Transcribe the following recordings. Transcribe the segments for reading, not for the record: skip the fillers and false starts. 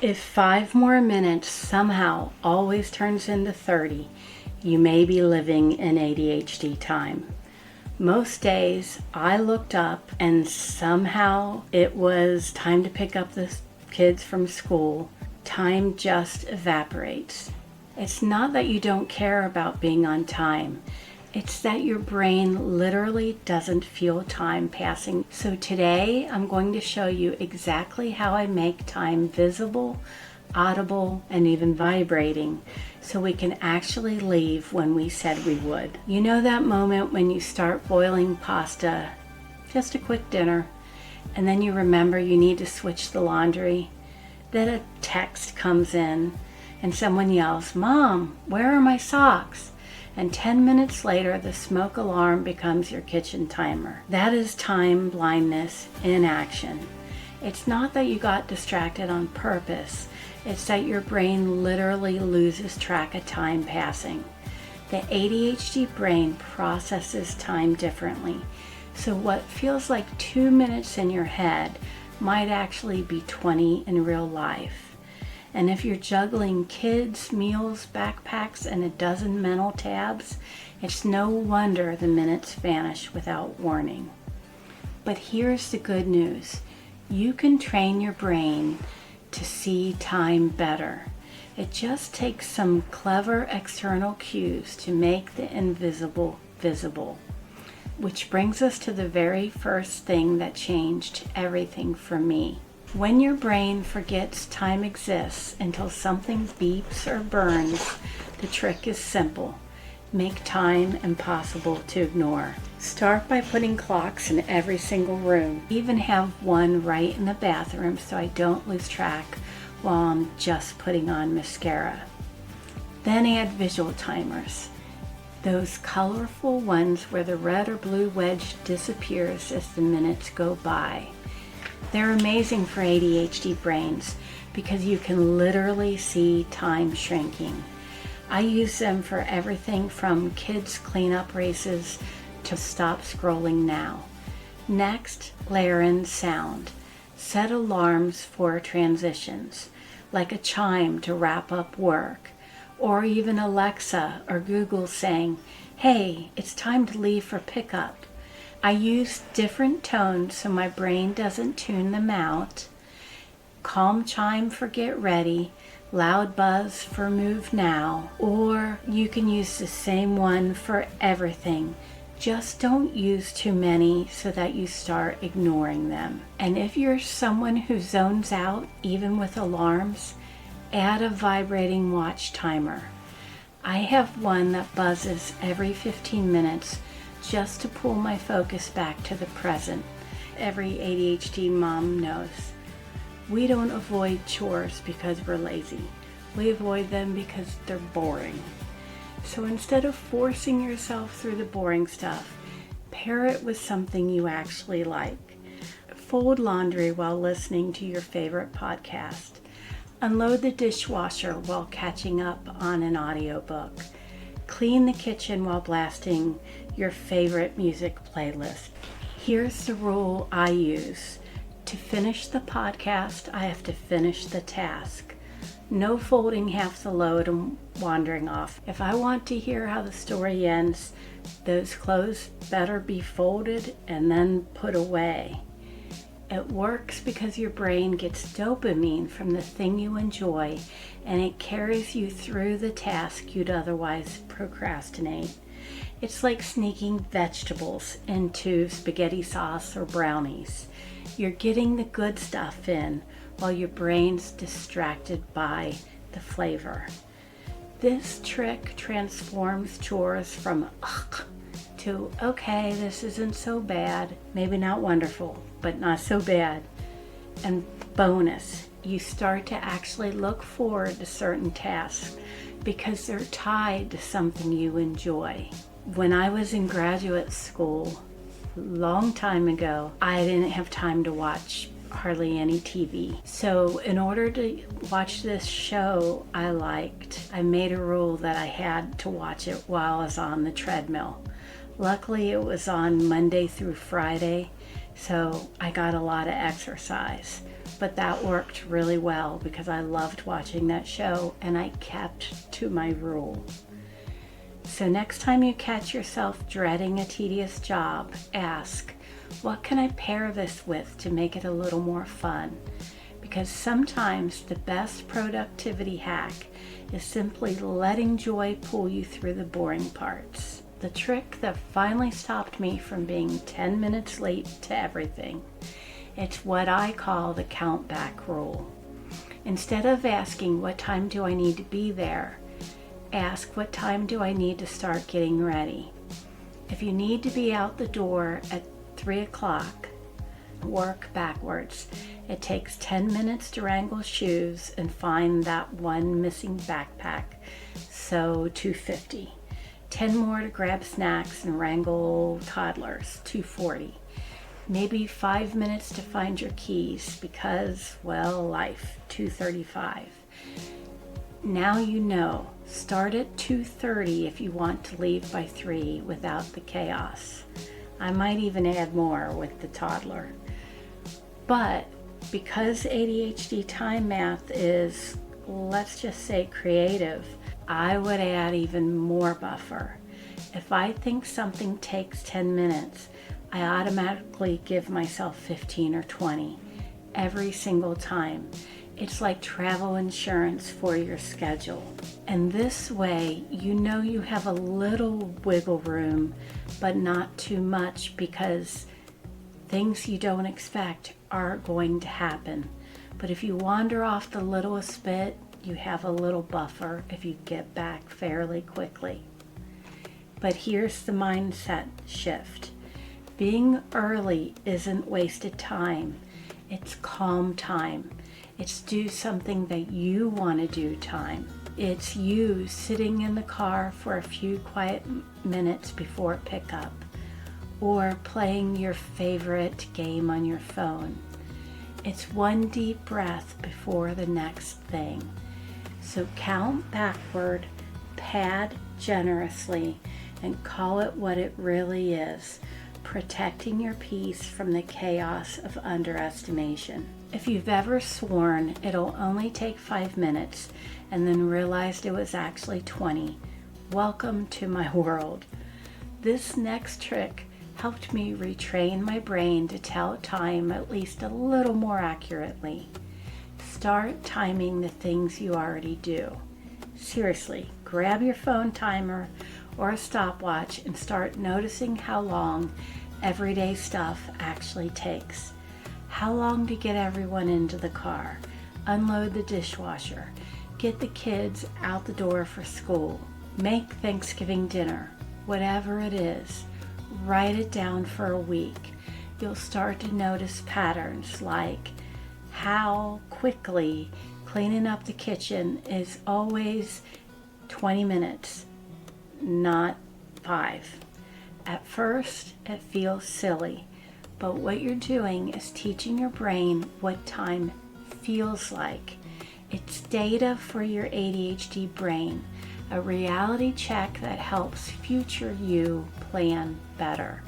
If 5 more minutes somehow always turns into 30, you may be living in ADHD time. Most days I looked up and somehow it was time to pick up the kids from school. Time just evaporates. It's not that you don't care about being on time. It's that your brain literally doesn't feel time passing. So today I'm going to show you exactly how I make time visible, audible, and even vibrating so we can actually leave when we said we would. You know that moment when you start boiling pasta, just a quick dinner, and then you remember you need to switch the laundry? Then a text comes in and someone yells, "Mom, where are my socks?" And 10 minutes later, the smoke alarm becomes your kitchen timer. That is time blindness in action. It's not that you got distracted on purpose. It's that your brain literally loses track of time passing. The ADHD brain processes time differently. So what feels like 2 minutes in your head might actually be 20 in real life. And if you're juggling kids, meals, backpacks, and a dozen mental tabs, it's no wonder the minutes vanish without warning. But here's the good news. You can train your brain to see time better. It just takes some clever external cues to make the invisible visible. Which brings us to the very first thing that changed everything for me. When your brain forgets time exists until something beeps or burns, the trick is simple. Make time impossible to ignore. Start by putting clocks in every single room. Even have one right in the bathroom so I don't lose track while I'm just putting on mascara. Then add visual timers. Those colorful ones where the red or blue wedge disappears as the minutes go by. They're amazing for ADHD brains because you can literally see time shrinking. I use them for everything from kids' cleanup races to stop scrolling now. Next, layer in sound. Set alarms for transitions, like a chime to wrap up work, or even Alexa or Google saying, "Hey, it's time to leave for pickup." I use different tones so my brain doesn't tune them out. Calm chime for get ready, loud buzz for move now, or you can use the same one for everything. Just don't use too many so that you start ignoring them. And if you're someone who zones out even with alarms, add a vibrating watch timer. I have one that buzzes every 15 minutes just to pull my focus back to the present. Every ADHD mom knows. We don't avoid chores because we're lazy. We avoid them because they're boring. So instead of forcing yourself through the boring stuff, pair it with something you actually like. Fold laundry while listening to your favorite podcast. Unload the dishwasher while catching up on an audiobook. Clean the kitchen while blasting your favorite music playlist. Here's the rule I use. To finish the podcast, I have to finish the task. No folding half the load and wandering off. If I want to hear how the story ends, those clothes better be folded and then put away. It works because your brain gets dopamine from the thing you enjoy, and it carries you through the task you'd otherwise procrastinate. It's like sneaking vegetables into spaghetti sauce or brownies. You're getting the good stuff in while your brain's distracted by the flavor. This trick transforms chores from ugh to okay, this isn't so bad, maybe not wonderful, but not so bad. And bonus, you start to actually look forward to certain tasks because they're tied to something you enjoy. When I was in graduate school, a long time ago, I didn't have time to watch hardly any TV. So in order to watch this show I liked, I made a rule that I had to watch it while I was on the treadmill. Luckily, it was on Monday through Friday, so I got a lot of exercise. But that worked really well because I loved watching that show and I kept to my rule. So next time you catch yourself dreading a tedious job, ask, what can I pair this with to make it a little more fun? Because sometimes the best productivity hack is simply letting joy pull you through the boring parts. The trick that finally stopped me from being 10 minutes late to everything. It's what I call the count back rule. Instead of asking what time do I need to be there, ask what time do I need to start getting ready. If you need to be out the door at 3 o'clock, work backwards. It takes 10 minutes to wrangle shoes and find that one missing backpack, so 250. 10 more to grab snacks and wrangle toddlers, 240. Maybe 5 minutes to find your keys because, well, life, 235. Now you know. Start at 2:30 if you want to leave by 3 without the chaos. I might even add more with the toddler. But because ADHD time math is, let's just say, creative, I would add even more buffer. If I think something takes 10 minutes, I automatically give myself 15 or 20 every single time. It's like travel insurance for your schedule. And this way, you know you have a little wiggle room, but not too much, because things you don't expect are going to happen. But if you wander off the littlest bit, you have a little buffer if you get back fairly quickly. But here's the mindset shift. Being early isn't wasted time. It's calm time. It's do something that you want to do time. It's you sitting in the car for a few quiet minutes before pickup, or playing your favorite game on your phone. It's one deep breath before the next thing. So count backward, pad generously, and call it what it really is, protecting your peace from the chaos of underestimation. If you've ever sworn it'll only take 5 minutes and then realized it was actually 20, welcome to my world. This next trick helped me retrain my brain to tell time at least a little more accurately. Start timing the things you already do. Seriously, grab your phone timer or a stopwatch and start noticing how long everyday stuff actually takes. How long to get everyone into the car, unload the dishwasher, get the kids out the door for school, make Thanksgiving dinner, whatever it is. Write it down for a week. You'll start to notice patterns like how quickly cleaning up the kitchen is always 20 minutes, not 5. At first, it feels silly, but what you're doing is teaching your brain what time feels like. It's data for your ADHD brain, a reality check that helps future you plan better.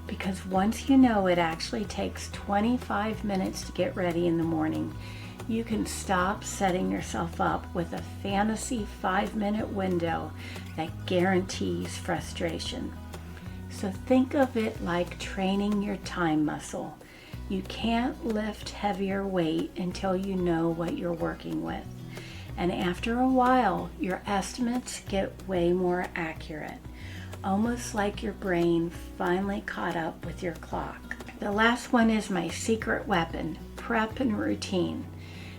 Because once you know it actually takes 25 minutes to get ready in the morning, you can stop setting yourself up with a fantasy 5-minute window that guarantees frustration. So think of it like training your time muscle. You can't lift heavier weight until you know what you're working with. And after a while, your estimates get way more accurate, almost like your brain finally caught up with your clock. The last one is my secret weapon, prep and routine.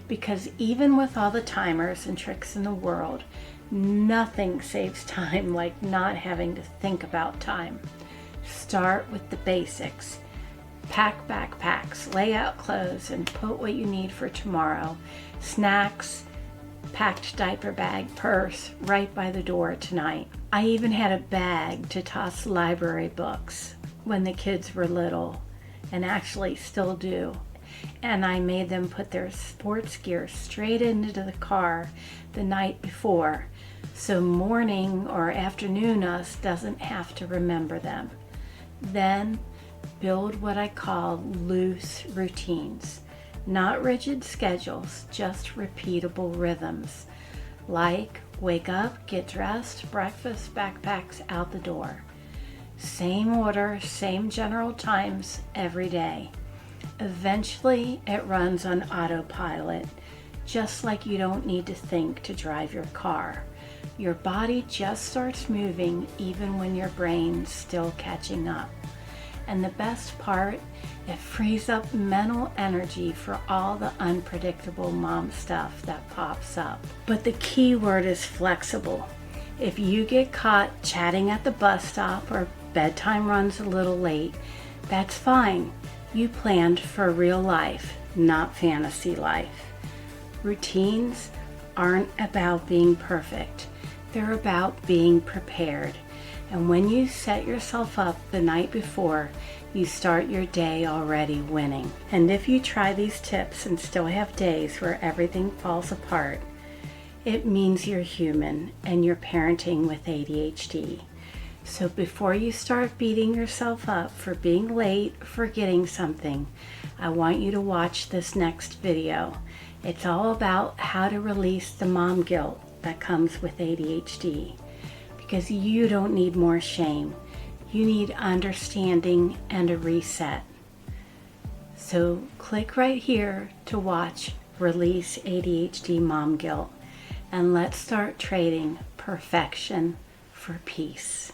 Because even with all the timers and tricks in the world, nothing saves time like not having to think about time. Start with the basics. Pack backpacks, lay out clothes, and put what you need for tomorrow. Snacks, packed diaper bag, purse, right by the door tonight. I even had a bag to toss library books when the kids were little, and actually still do. And I made them put their sports gear straight into the car the night before, so morning or afternoon us doesn't have to remember them. Then build what I call loose routines. Not rigid schedules, just repeatable rhythms. Like wake up, get dressed, breakfast, backpacks, out the door. Same order, same general times every day. Eventually, it runs on autopilot, just like you don't need to think to drive your car. Your body just starts moving even when your brain's still catching up. And the best part, it frees up mental energy for all the unpredictable mom stuff that pops up. But the key word is flexible. If you get caught chatting at the bus stop or bedtime runs a little late, that's fine. You planned for real life, not fantasy life. Routines aren't about being perfect. They're about being prepared. And when you set yourself up the night before, you start your day already winning. And if you try these tips and still have days where everything falls apart, it means you're human and you're parenting with ADHD. So before you start beating yourself up for being late, forgetting something, I want you to watch this next video. It's all about how to release the mom guilt that comes with ADHD. Because you don't need more shame. You need understanding and a reset. So click right here to watch Release ADHD Mom Guilt. And let's start trading perfection for peace.